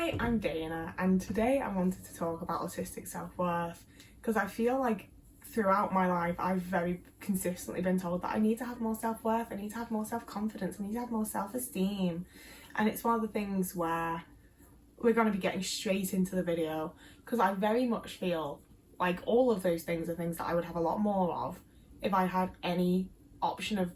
Hi, I'm Dana, and today I wanted to talk about autistic self-worth because I feel like throughout my life I've very consistently been told that I need to have more self-worth, I need to have more self-confidence, I need to have more self-esteem, and it's one of the things where we're going to be getting straight into the video because I very much feel like all of those things are things that I would have a lot more of if I had any option of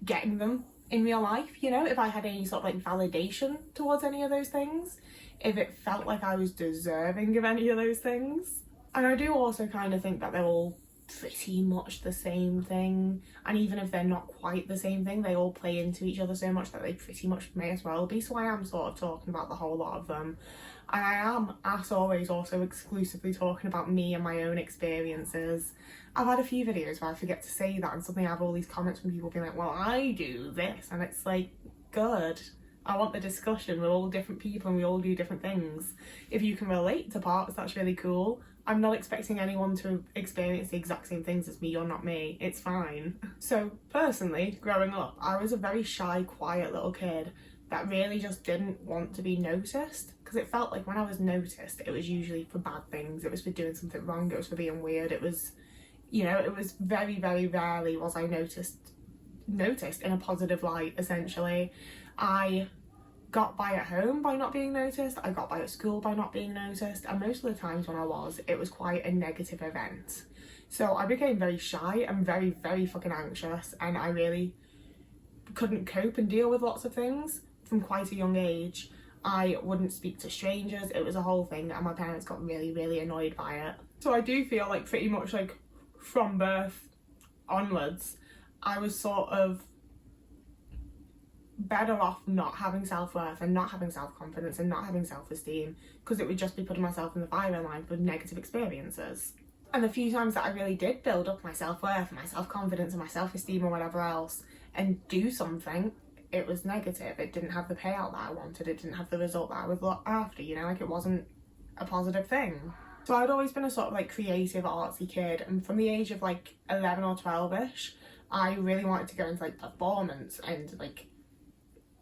getting them in real life, you know, if I had any sort of like validation towards any of those things, if it felt like I was deserving of any of those things. And I do also kind of think that they're all pretty much the same thing, and even if they're not quite the same thing, they all play into each other so much that they pretty much may as well be. So I am sort of talking about the whole lot of them, and I am, as always, also exclusively talking about me and my own experiences. I've had a few videos where I forget to say that, and suddenly I have all these comments from people being like, well, I do this, and it's like, good. I want the discussion. We're all different people and we all do different things. If you can relate to parts, that's really cool. I'm not expecting anyone to experience the exact same things as me. You're not me. It's fine. So personally, growing up, I was a very shy, quiet little kid that really just didn't want to be noticed, because it felt like when I was noticed, it was usually for bad things. It was for doing something wrong. It was for being weird. It was, you know, it was very, very rarely was I noticed in a positive light, essentially. I got by at home by not being noticed, I got by at school by not being noticed, and most of the times when I was, it was quite a negative event. So I became very shy and very, very fucking anxious, and I really couldn't cope and deal with lots of things from quite a young age. I wouldn't speak to strangers, it was a whole thing, and my parents got really, really annoyed by it. So I do feel like pretty much like from birth onwards, I was sort of better off not having self-worth and not having self-confidence and not having self-esteem, because it would just be putting myself in the firing line for negative experiences. And the few times that I really did build up my self-worth and my self-confidence and my self-esteem or whatever else and do something, it was negative. It didn't have the payout that I wanted, it didn't have the result that I was after, you know, like it wasn't a positive thing. So I'd always been a sort of like creative, artsy kid, and from the age of like 11 or 12ish, I really wanted to go into like performance, and like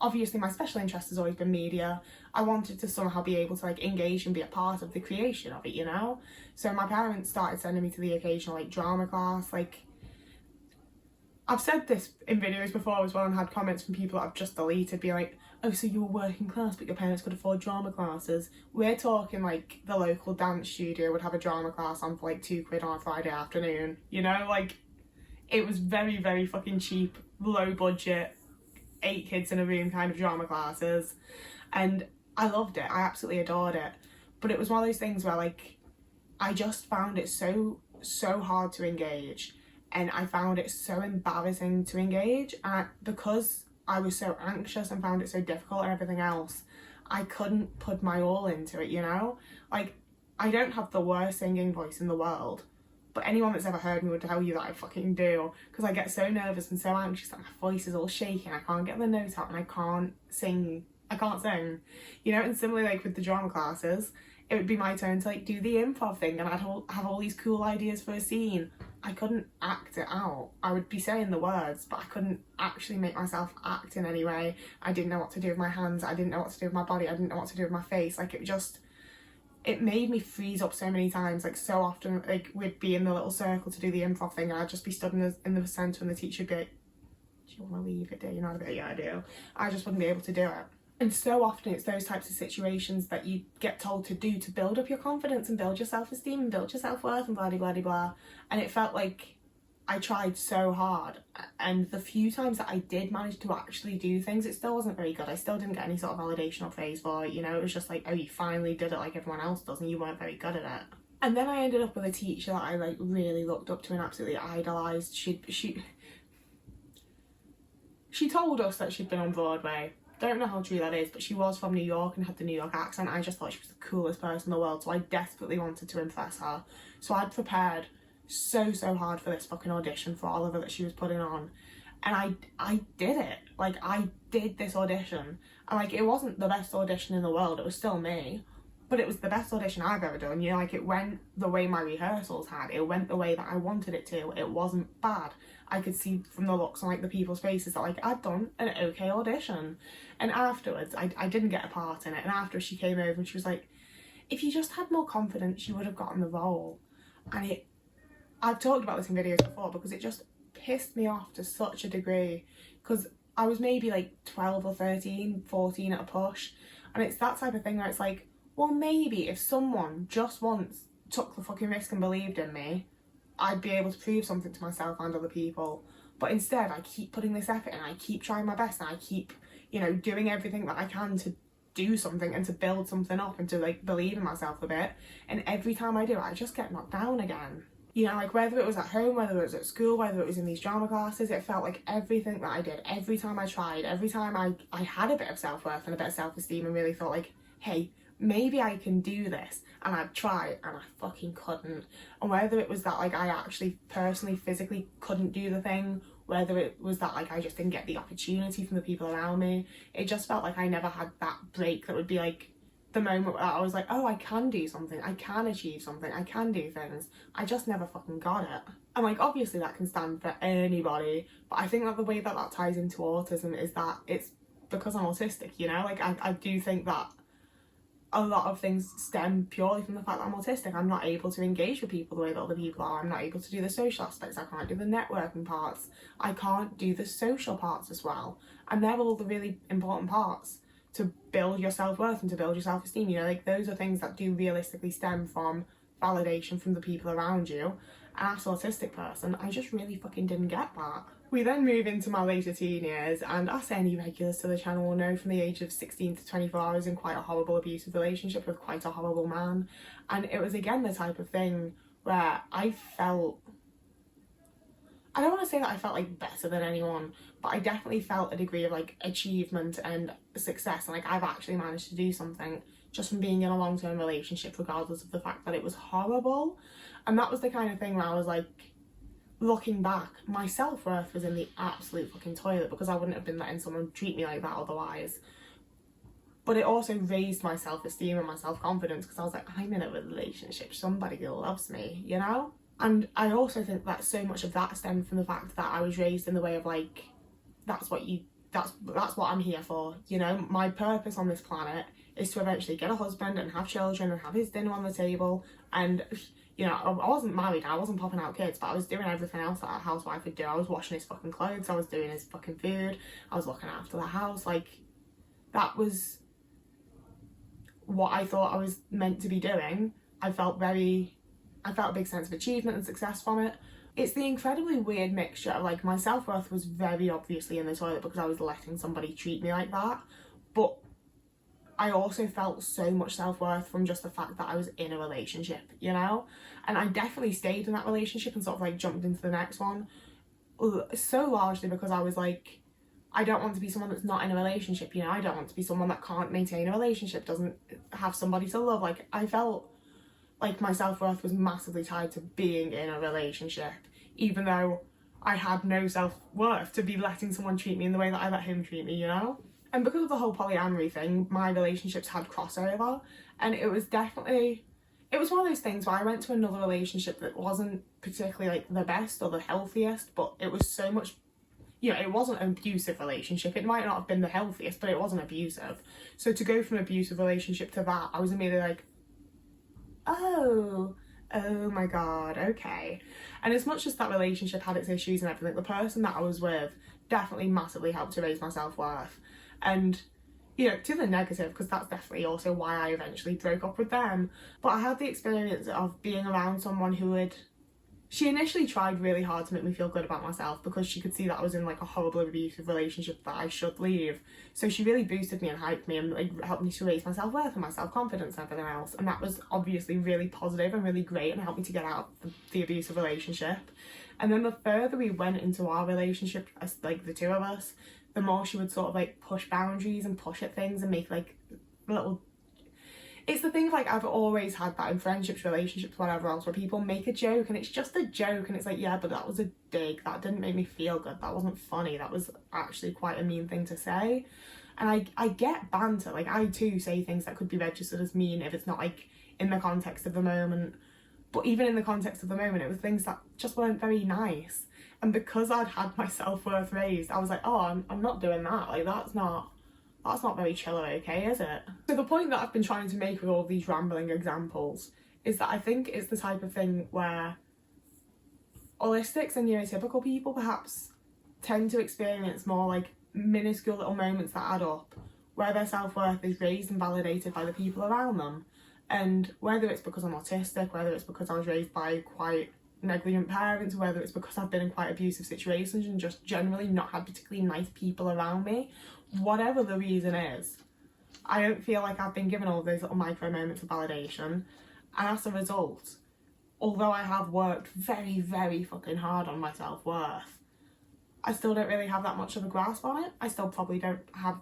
obviously my special interest has always been media. I wanted to somehow be able to like engage and be a part of the creation of it, you know? So my parents started sending me to the occasional like drama class. Like, I've said this in videos before as well, and had comments from people that I've just deleted being like, oh, so you were working class but your parents could afford drama classes. We're talking like the local dance studio would have a drama class on for like £2 on a Friday afternoon, you know? Like, it was very, very fucking cheap, low budget, 8 kids in a room kind of drama classes, and I loved it. I absolutely adored it. But it was one of those things where like I just found it so hard to engage, and I found it so embarrassing to engage, and because I was so anxious and found it so difficult and everything else, I couldn't put my all into it, you know? Like, I don't have the worst singing voice in the world, but anyone that's ever heard me would tell you that I fucking do, because I get so nervous and so anxious that my voice is all shaky and I can't get the note out and I can't sing, you know? And similarly, like with the drama classes, it would be my turn to like do the improv thing, and I'd have all these cool ideas for a scene. I couldn't act it out. I would be saying the words, but I couldn't actually make myself act in any way. I didn't know what to do with my hands, I didn't know what to do with my body, I didn't know what to do with my face. Like, it made me freeze up so many times. Like, so often, like, we'd be in the little circle to do the improv thing, and I'd just be stood in the centre, and the teacher would be like, do you want to leave it, do you? And I'd be like, yeah, I do. I just wouldn't be able to do it. And so often it's those types of situations that you get told to do to build up your confidence and build your self-esteem and build your self-worth and blah, blah, blah, blah. And it felt like I tried so hard, and the few times that I did manage to actually do things, it still wasn't very good. I still didn't get any sort of validation or praise for it, you know? It was just like, oh, you finally did it like everyone else does, and you weren't very good at it. And then I ended up with a teacher that I like really looked up to and absolutely idolised. She told us that she'd been on Broadway. Don't know how true that is, but she was from New York and had the New York accent. I just thought she was the coolest person in the world, so I desperately wanted to impress her. So I'd prepared so hard for this fucking audition for Oliver that she was putting on, and I did it. Like, I did this audition, and like, it wasn't the best audition in the world, it was still me, But it was the best audition I've ever done, you know, like it went the way my rehearsals had, it went the way that I wanted it to, it wasn't bad. I could see from the looks on like the people's faces that like I'd done an okay audition. And afterwards, I didn't get a part in it, and after she came over and she was like, if you just had more confidence, you would have gotten the role. And I've talked about this in videos before because it just pissed me off to such a degree, because I was maybe like 12 or 13, 14 at a push, and it's that type of thing where it's like, well, maybe if someone just once took the fucking risk and believed in me, I'd be able to prove something to myself and other people. But instead, I keep putting this effort in, I keep trying my best, and I keep, you know, doing everything that I can to do something and to build something up and to like believe in myself a bit. And every time I do, I just get knocked down again. You know, like whether it was at home, whether it was at school, whether it was in these drama classes, it felt like everything that I did, every time I tried, every time I had a bit of self-worth and a bit of self-esteem and really thought like, hey, maybe I can do this, and I'd try and I fucking couldn't. And whether it was that like I actually personally physically couldn't do the thing, whether it was that like I just didn't get the opportunity from the people around me, it just felt like I never had that break that would be like the moment where I was like, oh, I can do something, I can achieve something, I can do things. I just never fucking got it. And like obviously that can stand for anybody, but I think that the way that that ties into autism is that it's because I'm autistic, you know, like I do think that a lot of things stem purely from the fact that I'm autistic. I'm not able to engage with people the way that other people are. I'm not able to do the social aspects. I can't do the networking parts. I can't do the social parts as well. And they're all the really important parts to build your self-worth and to build your self-esteem. You know, like those are things that do realistically stem from validation from the people around you. And as an autistic person, I just really fucking didn't get that. We then move into my later teen years, and as any regulars to the channel will know, from the age of 16 to 24 I was in quite a horrible abusive relationship with quite a horrible man. And it was again the type of thing where I don't want to say that I felt like better than anyone, but I definitely felt a degree of like achievement and success, and like I've actually managed to do something just from being in a long-term relationship, regardless of the fact that it was horrible. And that was the kind of thing where I was like, looking back, my self-worth was in the absolute fucking toilet, because I wouldn't have been letting someone treat me like that otherwise. But it also raised my self-esteem and my self-confidence, because I was like, I'm in a relationship, somebody loves me, you know? And I also think that so much of that stemmed from the fact that I was raised in the way of like, that's what I'm here for, you know? My purpose on this planet is to eventually get a husband and have children and have his dinner on the table. And you know, I wasn't married, I wasn't popping out kids, but I was doing everything else that a housewife would do. I was washing his fucking clothes, I was doing his fucking food, I was looking after the house. Like, that was what I thought I was meant to be doing. I felt a big sense of achievement and success from it. It's the incredibly weird mixture of like, my self-worth was very obviously in the toilet because I was letting somebody treat me like that, but I also felt so much self-worth from just the fact that I was in a relationship, you know? And I definitely stayed in that relationship and sort of like jumped into the next one, so largely because I was like, I don't want to be someone that's not in a relationship, you know? I don't want to be someone that can't maintain a relationship, doesn't have somebody to love. Like, I felt like my self-worth was massively tied to being in a relationship, even though I had no self-worth to be letting someone treat me in the way that I let him treat me, you know? And because of the whole polyamory thing, my relationships had crossover, and it was one of those things where I went to another relationship that wasn't particularly like the best or the healthiest, but it was so much, you know, it wasn't an abusive relationship. It might not have been the healthiest, but it wasn't abusive. So to go from an abusive relationship to that, I was immediately like, oh my god, okay. And as much as that relationship had its issues and everything, the person that I was with definitely massively helped to raise my self-worth. And, you know, to the negative, because that's definitely also why I eventually broke up with them. But I had the experience of being around someone who she initially tried really hard to make me feel good about myself, because she could see that I was in like a horrible abusive relationship that I should leave. So she really boosted me and hyped me and like helped me to raise my self-worth and my self-confidence and everything else. And that was obviously really positive and really great and helped me to get out of the abusive relationship. And then the further we went into our relationship, as like the two of us, the more she would sort of like push boundaries and push at things and make like little, it's the thing like I've always had that in friendships, relationships, whatever else, where people make a joke and it's just a joke and it's like, yeah, but that was a dig, that didn't make me feel good, that wasn't funny, that was actually quite a mean thing to say. And I get banter, like I too say things that could be registered as mean if it's not like in the context of the moment. But even in the context of the moment, it was things that just weren't very nice. And because I'd had my self-worth raised, I was like, oh, I'm not doing that. Like, that's not very chill or okay, is it? So the point that I've been trying to make with all these rambling examples is that I think it's the type of thing where autistics and neurotypical people perhaps tend to experience more like minuscule little moments that add up, where their self-worth is raised and validated by the people around them. And whether it's because I'm autistic, whether it's because I was raised by quite negligent parents, whether it's because I've been in quite abusive situations and just generally not had particularly nice people around me, whatever the reason is, I don't feel like I've been given all those little micro moments of validation. And as a result, although I have worked very, very fucking hard on my self-worth, I still don't really have that much of a grasp on it. I still probably don't have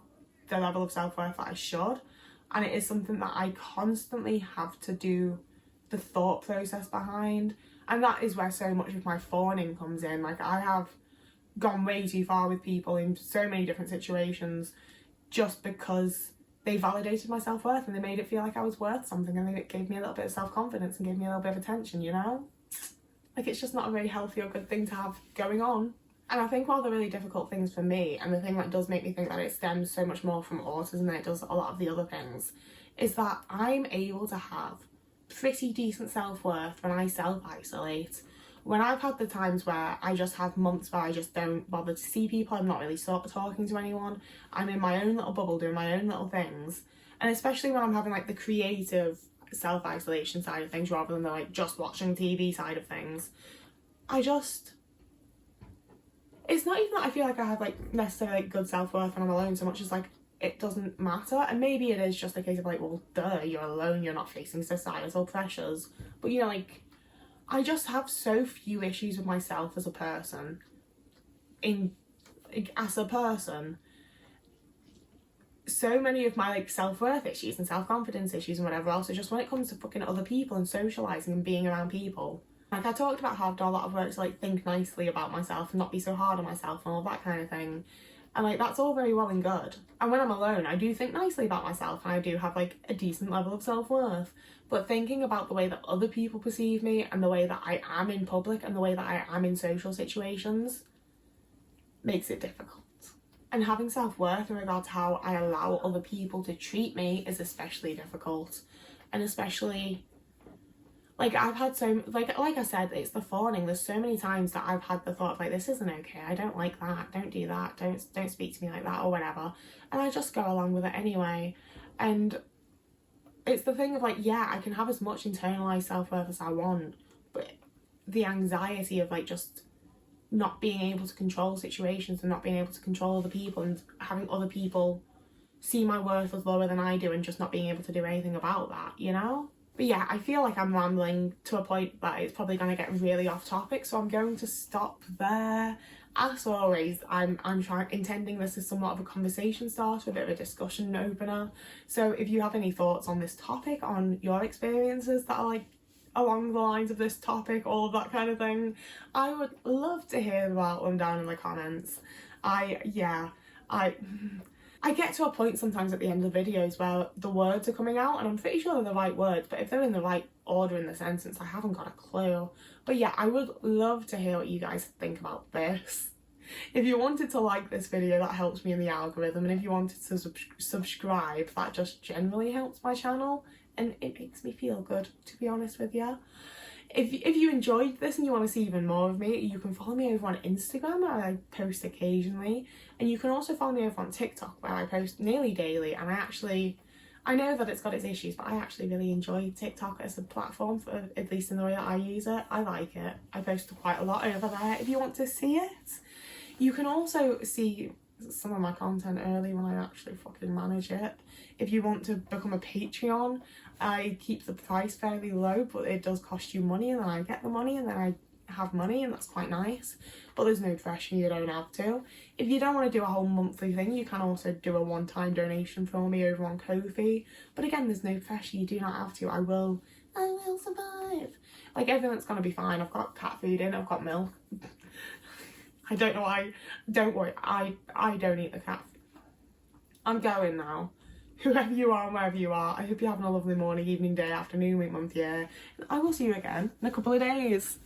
the level of self-worth that I should. And it is something that I constantly have to do the thought process behind. And that is where so much of my fawning comes in. Like, I have gone way too far with people in so many different situations just because they validated my self-worth and they made it feel like I was worth something, and they gave me a little bit of self-confidence and gave me a little bit of attention, you know? Like, it's just not a very healthy or good thing to have going on. And I think one of the really difficult things for me, and the thing that does make me think that it stems so much more from autism than it does a lot of the other things, is that I'm able to have pretty decent self-worth when I self-isolate. When I've had the times where I just have months where I just don't bother to see people, I'm not really talking to anyone, I'm in my own little bubble doing my own little things, and especially when I'm having like the creative self-isolation side of things rather than the like just watching TV side of things, it's not even that I feel like I have like necessarily like good self-worth when I'm alone so much as like it doesn't matter. And maybe it is just a case of like, well, duh, you're alone, you're not facing societal pressures, but you know, like, I just have so few issues with myself as a person. So many of my like self-worth issues and self-confidence issues and whatever else are just when it comes to fucking other people and socialising and being around people. Like, I talked about how I've done a lot of work to like think nicely about myself and not be so hard on myself and all that kind of thing. And like, that's all very well and good. And when I'm alone, I do think nicely about myself and I do have like a decent level of self-worth. But thinking about the way that other people perceive me and the way that I am in public and the way that I am in social situations makes it difficult. And having self-worth in regard to how I allow other people to treat me is especially difficult. And especially, like, I've had like I said, it's the fawning. There's so many times that I've had the thought of like, this isn't okay, I don't like that, don't do that, don't speak to me like that or whatever. And I just go along with it anyway. And it's the thing of like, yeah, I can have as much internalized self-worth as I want, but the anxiety of like just not being able to control situations and not being able to control other people and having other people see my worth as lower than I do and just not being able to do anything about that, you know? But yeah, I feel like I'm rambling to a point that it's probably going to get really off topic, so I'm going to stop there. As always, I'm intending this as somewhat of a conversation starter, a bit of a discussion opener. So if you have any thoughts on this topic, on your experiences that are like along the lines of this topic, all of that kind of thing, I would love to hear about them down in the comments. I get to a point sometimes at the end of videos where the words are coming out and I'm pretty sure they're the right words, but if they're in the right order in the sentence, I haven't got a clue. But yeah, I would love to hear what you guys think about this. If you wanted to like this video, that helps me in the algorithm, and if you wanted to subscribe, that just generally helps my channel and it makes me feel good, to be honest with you. If you enjoyed this and you want to see even more of me, you can follow me over on Instagram, where I post occasionally, and you can also follow me over on TikTok, where I post nearly daily. And I know that it's got its issues, but I actually really enjoy TikTok as a platform, for at least in the way that I use it. I like it. I post quite a lot over there if you want to see it. You can also see some of my content early when I actually fucking manage it. If you want to become a Patreon, I keep the price fairly low, but it does cost you money, and then I get the money and then I have money, and that's quite nice. But there's no pressure, you don't have to. If you don't want to do a whole monthly thing, you can also do a one-time donation for me over on Ko-fi. But again, there's no pressure, you do not have to. I will survive. Like, everything's gonna be fine. I've got cat food in, I've got milk. I don't know why. Don't worry, I don't eat the cat. I'm going now. Whoever you are and wherever you are, I hope you're having a lovely morning, evening, day, afternoon, week, month, year. And I will see you again in a couple of days.